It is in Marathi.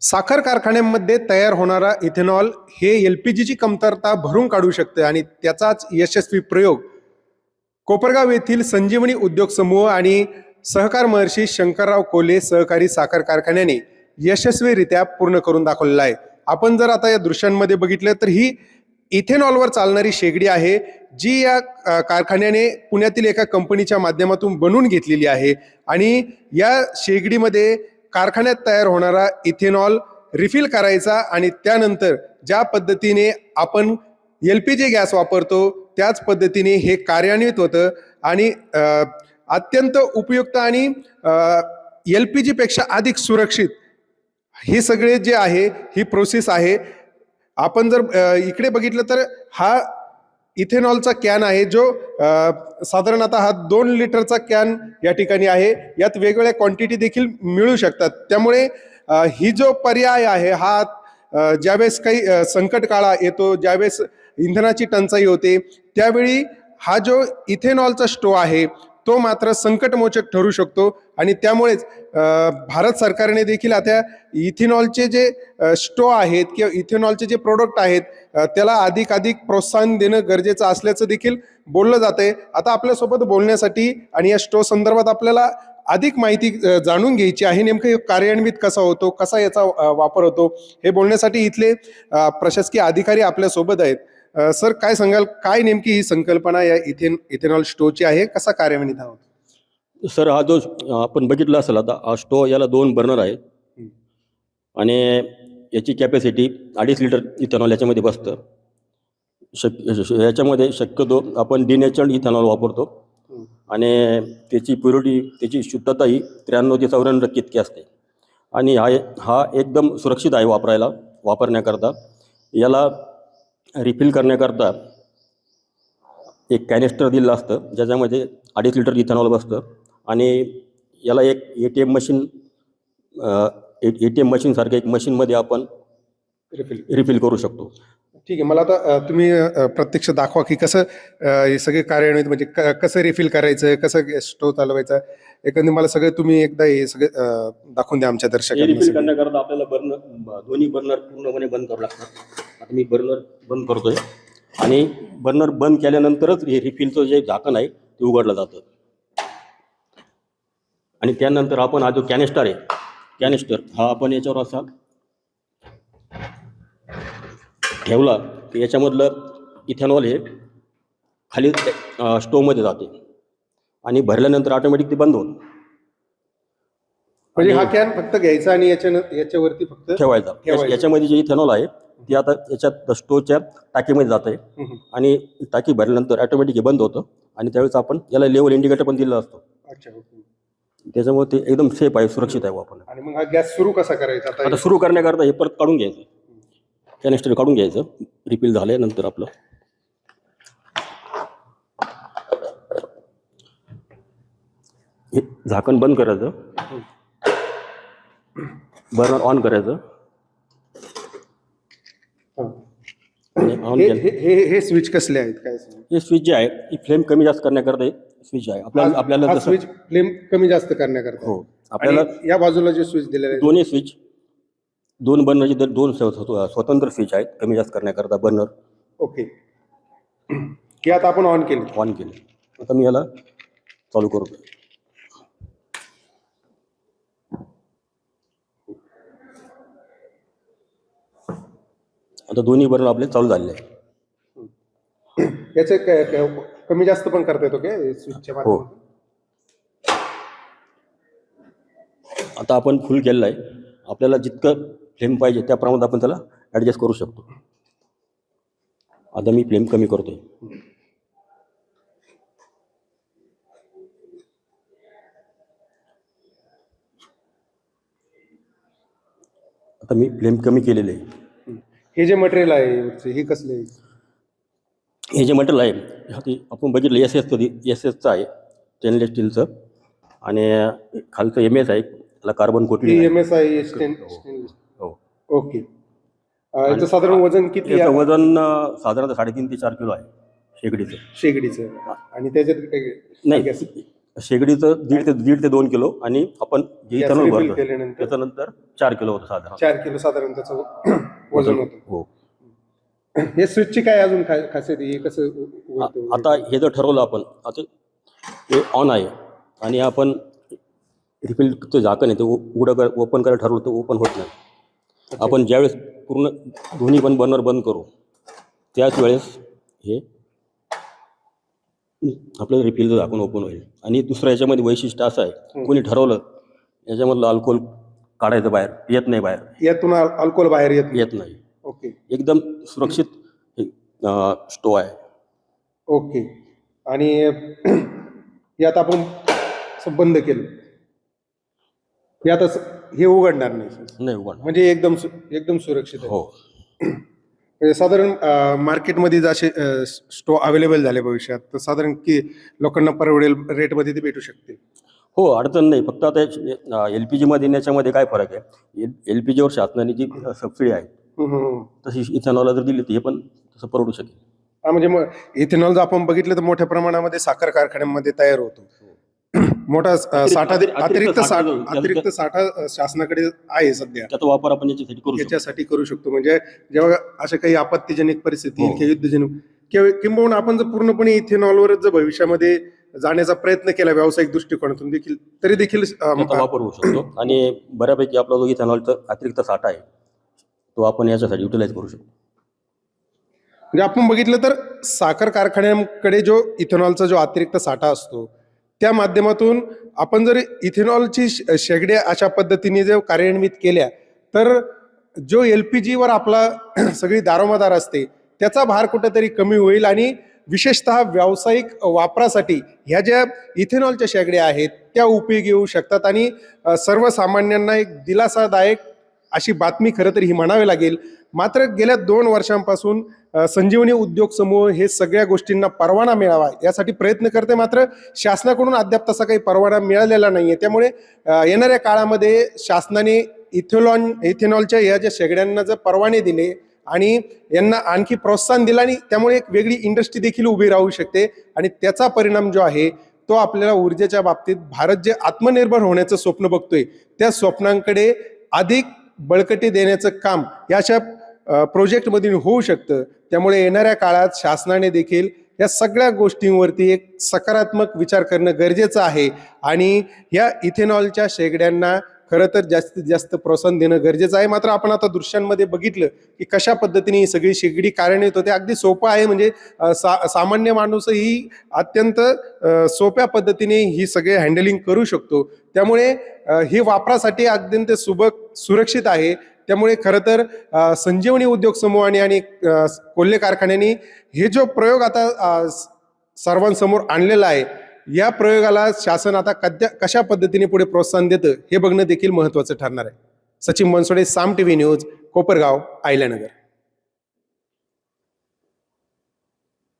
साखर कारखान्यांमध्ये तयार होणारा इथेनॉल हे एलपीजीची कमतरता भरून काढू शकते आणि त्याचाच यशस्वी प्रयोग कोपरगाव येथील संजीवनी उद्योग समूह आणि सहकार महर्षी शंकरराव कोल्हे सहकारी साखर कारखान्याने यशस्वीरित्या पूर्ण करून दाखवलेला आहे. आपण जर आता या दृश्यांमध्ये बघितलं तर ही इथेनॉलवर चालणारी शेगडी आहे, जी या कारखान्याने पुण्यातील एका कंपनीच्या माध्यमातून बनवून घेतलेली आहे आणि या शेगडीमध्ये कारखान्यात तयार होणारा इथेनॉल रिफिल करायचा आणि त्यानंतर ज्या पद्धतीने आपण LPG गॅस वापरतो त्याच पद्धतीने हे कार्यान्वित होतं आणि अत्यंत उपयुक्त आणि LPG पेक्षा अधिक सुरक्षित हे सगळे जे आहे ही प्रोसेस आहे. आपण जर इकडे बघितलं तर हा इथेनॉलचा कॅन आहे, जो साधारणतः हा 2 लिटरचा कॅन या ठिकाणी आहे. यात वेगवेगळ्या क्वांटिटी देखील मिळू शकतात. त्यामुळे ही जो पर्याय आहे हा ज्यावेळेस काही संकट काळ येतो, ज्यावेळेस इंधनाची टंचाई होते, त्यावेळी हा जो इथेनॉलचा स्टो आहे तो मात्र संकटमोचक ठरू शकतो आणि त्यामुळेच भारत सरकारने देखील आता इथेनॉलचे जे स्टो आहेत किंवा इथेनॉलचे जे प्रोडक्ट आहेत त्याला अधिक प्रोत्साहन देणं गरजेचं असल्याचं देखील बोललं जातंय. आता आपल्यासोबत बोलण्यासाठी आणि या स्टो संदर्भात आपल्याला अधिक माहिती जाणून घ्यायची आहे. नेमकं कार्यान्वित कसा होतो, कसा याचा वापर होतो हे बोलण्यासाठी इथले प्रशासकीय अधिकारी आपल्यासोबत आहेत. सर, काय सांगाल, काय नेमकी ही संकल्पना या इथेनॉल स्टोची आहे, कसा कार्यान्वित आहोत? सर, हा जो आपण बघितला असेल आता, हा स्टो याला 2 बर्नर आहेत आणि याची कॅपॅसिटी 2.5 लिटर इथेनॉल याच्यामध्ये बसतं. याच्यामध्ये शक्यतो आपण डिनॅचरड इथेनॉल वापरतो आणि त्याची प्युरिटी, त्याची शुद्धता ही 93 ते 94% इतकी असते आणि हा एकदम सुरक्षित आहे वापरण्याकरता. याला रिफिल करण्याकरता एक कॅनिस्टर दिलेलं असतं ज्याच्यामध्ये 2.5 लिटर इथेनॉल बसतं आणि याला एक ATM मशीनसारखं एक मशीनमध्ये आपण रिफिल करू शकतो. ठीक आहे, मला आता तुम्ही प्रत्यक्ष दाखवा की कसं हे सगळे कार्यान्वित, म्हणजे कसं रिफिल करायचं, कसं स्टो चालवायचा, एकंदर मला सगळं तुम्ही एकदा हे सगळं दाखवून द्या आमच्या दर्शकांना. रिफिल करण्याकरता आपल्याला दोन्ही बर्नर पूर्णपणे बंद करावं लागतात. आता मी बर्नर बंद करतोय आणि बर्नर बंद केल्यानंतरच हे रिफिलचं जे झाकण आहे ते उघडलं जातं आणि त्यानंतर आपण हा जो कॅनिस्टर हा आपण याच्यावर असा ठेवला की याच्यामधलं इथेनॉल हे खाली स्टोवमध्ये जाते आणि भरल्यानंतर ऑटोमॅटिक ते बंद होतं. म्हणजे हा कॅन फक्त घ्यायचा आणि याच्यावरती फक्त ठेवायचा. याच्यामध्ये जे इथेनॉल आहे ते आता याच्यात स्टोवच्या टाकीमध्ये जात आहे आणि टाकी भरल्यानंतर ऑटोमॅटिक हे बंद होतं आणि त्यावेळेस आपण याला लेवल इंडिकेटर पण दिलेला असतो. अच्छा, ओके. त्याच्यामुळे ते एकदम सेफ आहे, सुरक्षित आहे वापरणं. आणि मग हा गॅस सुरू कसा करायचा? आता सुरू करण्याकरता हे परत काढून घ्यायचं, कॅनिस्टर काढून घ्यायचं रिफिल झाल्यानंतर. आपलं हे झाकण बंद करायचं, बर्नर ऑन करायचं आणि ऑन केलं. हे स्विच कसले आहेत, काय? हे स्विच जे आहे ही फ्लेम कमी जास्त करण्याकरता एक स्विच आहे. आपल्याला स्विच फ्लेम कमी जास्त करण्याकरता. हो, आपल्याला या बाजूला जे स्विच दिलेले आहे दोन्ही स्विच, 2 बर्नरचे 2 स्वतंत्र स्विच आहेत कमी जास्त करण्याकरता बर्नर. ओके, की आता आपण ऑन केले. आता मी याला चालू करतो. आता दोन्ही बर्नर आपले चालू झालेले आहे. याचे कमी जास्त पण करता येतो काय स्विचच्या हो, आता आपण फुल केलेलं आहे. आपल्याला जितकं फ्लेम पाहिजे त्या प्रमाणात आपण त्याला ॲडजस्ट करू शकतो. आता मी फ्लेम कमी करतोय. आता मी फ्लेम कमी केलेले आहे. हे जे मटेरियल आहे हे कसले आहे? हे जे मटेरियल आहे ते आपण बघितलं SS चं आहे, स्टेनलेस स्टीलचं आणि खालचं MS आहे, त्याला कार्बन कोटिंग. MS आहे स्टेनलेस. हो, ओके. याचं साधारण वजन किती? याचं वजन साधारणतः 3.5 ते 4 किलो आहे शेगडीचं. आणि त्याच्यात नाही, शेगडीचं 1.5 ते 2 किलो आणि आपण जे Gas इथेनॉल refill भरतो केल्यानंतर त्याच्यानंतर 4 किलो होतं साधारण 4 किलो साधारण त्याचं वजन होतं. हो. हे स्विचची काय अजून खासियत आहे? हे कसं उघडतं? आता हे जर ठरवलं आपण आता ते ऑन आहे आणि आपण रिफिलचं झाकण आहे ते उघडं ओपन करायला ठरवलं तर ओपन होत नाही. आपण ज्यावेळेस पूर्ण दोन्ही पण बर्नर बंद करू त्याच वेळेस हे आपलं रिफिलचं झाकण ओपन होईल. आणि दुसरं याच्यामध्ये वैशिष्ट्य असं आहे, कोणी ठरवलं याच्यामधलं अल्कोहोल काढायचं बाहेर येत नाही, बाहेर यातून अल्कोहोल बाहेर येत नाही. ओके एकदम सुरक्षित स्टो आहे. ओके. आणि यात आपण असं बंद केलं यात हे उघडणार नाही उघडणार म्हणजे एकदम सुरक्षित आहे. हो. म्हणजे साधारण मार्केटमध्ये जसे स्टो अवेलेबल झाले भविष्यात तर साधारण की लोकांना परवडेल रेटमध्ये ते भेटू शकतील. हो, अडचण नाही. फक्त आता LPG मध्ये याच्यामध्ये काय फरक आहे, LPG वर शासनाने जी सबसिडी आहे तशी इथेनॉलला जर दिली तर हे पण तसं परवडू शकेल. म्हणजे मग इथेनॉल जर आपण बघितलं तर मोठ्या प्रमाणामध्ये साखर कारखान्यांमध्ये तयार होतो. मोठा साठा अतिरिक्त साठा शासनाकडे आहे सध्या. त्याचा वापर आपण याच्यासाठी करू शकतो. म्हणजे जेव्हा अशा काही आपत्तीजनक परिस्थिती किंवा युद्धजनक किंबहुना आपण जर पूर्णपणे इथेनॉलवरच जर भविष्यामध्ये जाण्याचा प्रयत्न केला व्यावसायिक दृष्टिकोनातून देखील तरी देखील त्याचा वापर होऊ शकतो. आणि बऱ्यापैकी आपला जो इथेनॉलचा अतिरिक्त साठा आहे तो आपण याच्यासाठी युटिलाइज करू शकतो. म्हणजे आपण बघितलं तर साखर कारखान्यांकडे जो इथेनॉलचा जो अतिरिक्त साठा असतो त्या माध्यमातून आपण जर इथेनॉलची शेगड्या अशा पद्धतीने जर कार्यान्वित केल्या तर जो LPG वर आपला सगळी दारोमदार असते त्याचा भार कुठेतरी कमी होईल. आणि विशेषतः व्यावसायिक वापरासाठी ह्या ज्या इथेनॉलच्या शेगड्या आहेत त्या उपयोगी येऊ शकतात. आणि सर्वसामान्यांना एक दिलासादायक अशी बातमी खरं तर ही म्हणावी लागेल. मात्र गेल्या 2 वर्षांपासून संजीवनी उद्योग समूह हे सगळ्या गोष्टींना परवाना मिळावा यासाठी प्रयत्न करते, मात्र शासनाकडून अद्याप तसा काही परवाना मिळालेला नाहीये. त्यामुळे येणाऱ्या काळामध्ये शासनाने इथेनॉलच्या या ज्या शेगड्यांना जर परवाने दिले आणि यांना आणखी प्रोत्साहन दिलं आणि त्यामुळे एक वेगळी इंडस्ट्री देखील उभी राहू शकते. आणि त्याचा परिणाम जो आहे तो आपल्याला ऊर्जेच्या बाबतीत भारत जे आत्मनिर्भर होण्याचं स्वप्न बघतोय त्या स्वप्नांकडे अधिक बळकटी देण्याचं काम याच्या प्रोजेक्टमधून होऊ शकतं. त्यामुळे येणाऱ्या काळात शासनाने देखील या सगळ्या गोष्टींवरती एक सकारात्मक विचार करणं गरजेचं आहे. आणि या इथेनॉलच्या शेगड्यांना खरं तर जास्तीत जास्त प्रोत्साहन देणं गरजेचं आहे. मात्र आपण आता दृश्यांमध्ये बघितलं की कशा पद्धतीने ही सगळी शेगडी कार्यान्वित होते. अगदी सोपं आहे. म्हणजे सामान्य माणूसही अत्यंत सोप्या पद्धतीने ही सगळे हँडलिंग करू शकतो. त्यामुळे ही वापरासाठी अत्यंत सुरक्षित आहे. त्यामुळे खरं तर संजीवनी उद्योग समूहाने आणि कोल्हे कारखान्यांनी हे जो प्रयोग आता सर्वांसमोर आणलेला आहे या प्रयोगाला शासन आता कशा पद्धतीने पुढे प्रोत्साहन देतं हे बघणं देखील महत्त्वाचं ठरणार आहे. सचिन बनसोडे, साम TV न्यूज, कोपरगाव, अहिल्यानगर.